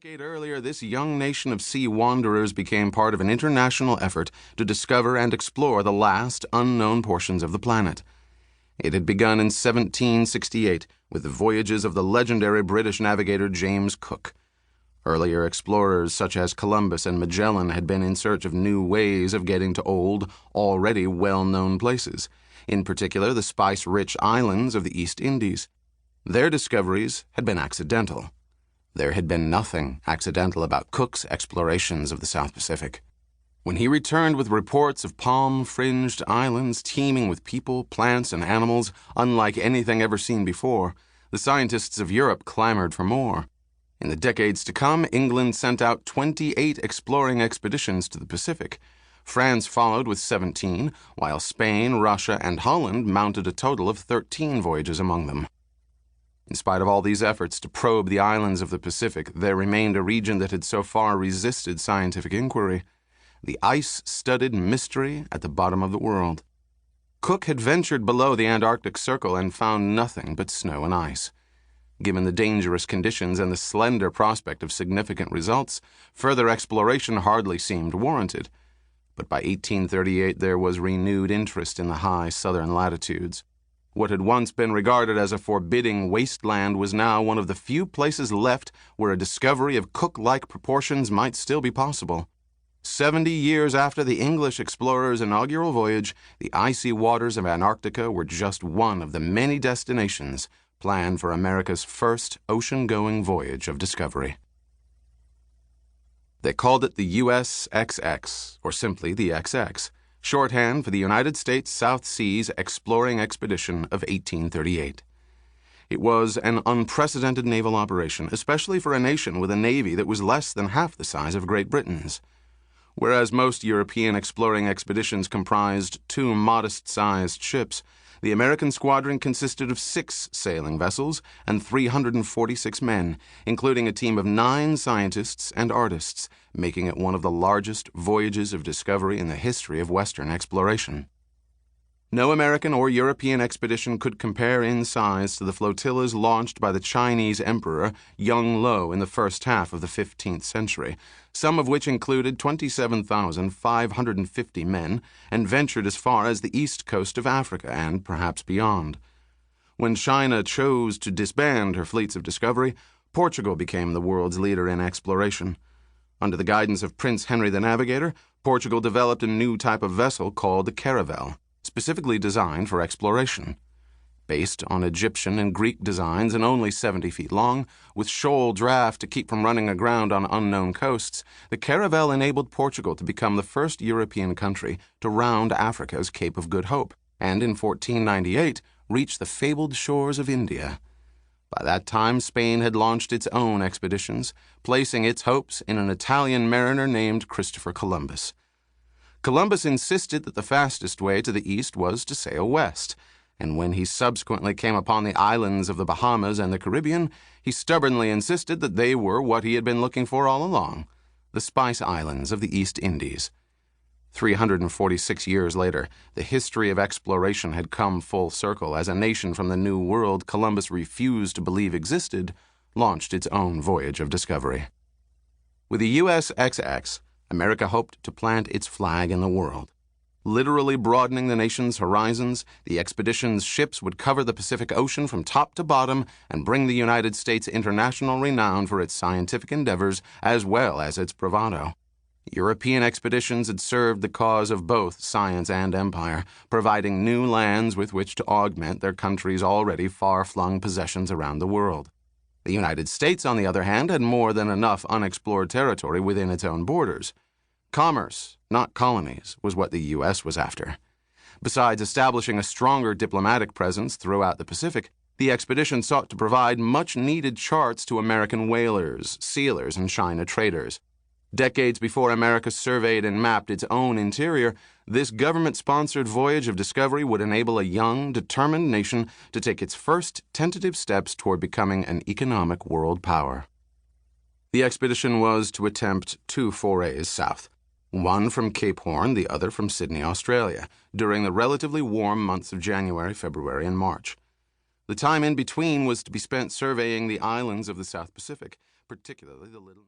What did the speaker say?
decade earlier, this young nation of sea wanderers became part of an international effort to discover and explore the last unknown portions of the planet. It had begun in 1768 with the voyages of the legendary British navigator James Cook. Earlier explorers such as Columbus and Magellan had been in search of new ways of getting to old, already well-known places, in particular the spice-rich islands of the East Indies. Their discoveries had been accidental. There had been nothing accidental about Cook's explorations of the South Pacific. When he returned with reports of palm-fringed islands teeming with people, plants, and animals unlike anything ever seen before, the scientists of Europe clamored for more. In the decades to come, England sent out 28 exploring expeditions to the Pacific. France followed with 17, while Spain, Russia, and Holland mounted a total of 13 voyages among them. In spite of all these efforts to probe the islands of the Pacific, there remained a region that had so far resisted scientific inquiry: the ice-studded mystery at the bottom of the world. Cook had ventured below the Antarctic Circle and found nothing but snow and ice. Given the dangerous conditions and the slender prospect of significant results, further exploration hardly seemed warranted. But by 1838 there was renewed interest in the high southern latitudes. What had once been regarded as a forbidding wasteland was now one of the few places left where a discovery of Cook-like proportions might still be possible. 70 years after the English explorers' inaugural voyage, the icy waters of Antarctica were just one of the many destinations planned for America's first ocean-going voyage of discovery. They called it the USXX, or simply the XX, shorthand for the United States South Seas Exploring Expedition of 1838. It was an unprecedented naval operation, especially for a nation with a navy that was less than half the size of Great Britain's. Whereas most European exploring expeditions comprised 2 modest-sized ships, the American squadron consisted of 6 sailing vessels and 346 men, including a team of 9 scientists and artists, making it one of the largest voyages of discovery in the history of Western exploration. No American or European expedition could compare in size to the flotillas launched by the Chinese Emperor Yung Lo in the first half of the 15th century, some of which included 27,550 men and ventured as far as the east coast of Africa and perhaps beyond. When China chose to disband her fleets of discovery, Portugal became the world's leader in exploration. Under the guidance of Prince Henry the Navigator, Portugal developed a new type of vessel called the caravel, specifically designed for exploration. Based on Egyptian and Greek designs and only 70 feet long, with shoal draft to keep from running aground on unknown coasts, the caravel enabled Portugal to become the first European country to round Africa's Cape of Good Hope, and in 1498 reach the fabled shores of India. By that time, Spain had launched its own expeditions, placing its hopes in an Italian mariner named Christopher Columbus. Columbus insisted that the fastest way to the east was to sail west, and when he subsequently came upon the islands of the Bahamas and the Caribbean, he stubbornly insisted that they were what he had been looking for all along, the Spice Islands of the East Indies. 346 years later, the history of exploration had come full circle as a nation from the New World Columbus refused to believe existed launched its own voyage of discovery. With the USXX, America hoped to plant its flag in the world. Literally broadening the nation's horizons, the expedition's ships would cover the Pacific Ocean from top to bottom and bring the United States international renown for its scientific endeavors as well as its bravado. European expeditions had served the cause of both science and empire, providing new lands with which to augment their country's already far-flung possessions around the world. The United States, on the other hand, had more than enough unexplored territory within its own borders. Commerce, not colonies, was what the U.S. was after. Besides establishing a stronger diplomatic presence throughout the Pacific, the expedition sought to provide much-needed charts to American whalers, sealers, and China traders. Decades before America surveyed and mapped its own interior, this government-sponsored voyage of discovery would enable a young, determined nation to take its first tentative steps toward becoming an economic world power. The expedition was to attempt 2 forays south, one from Cape Horn, the other from Sydney, Australia, during the relatively warm months of January, February, and March. The time in between was to be spent surveying the islands of the South Pacific, particularly the little...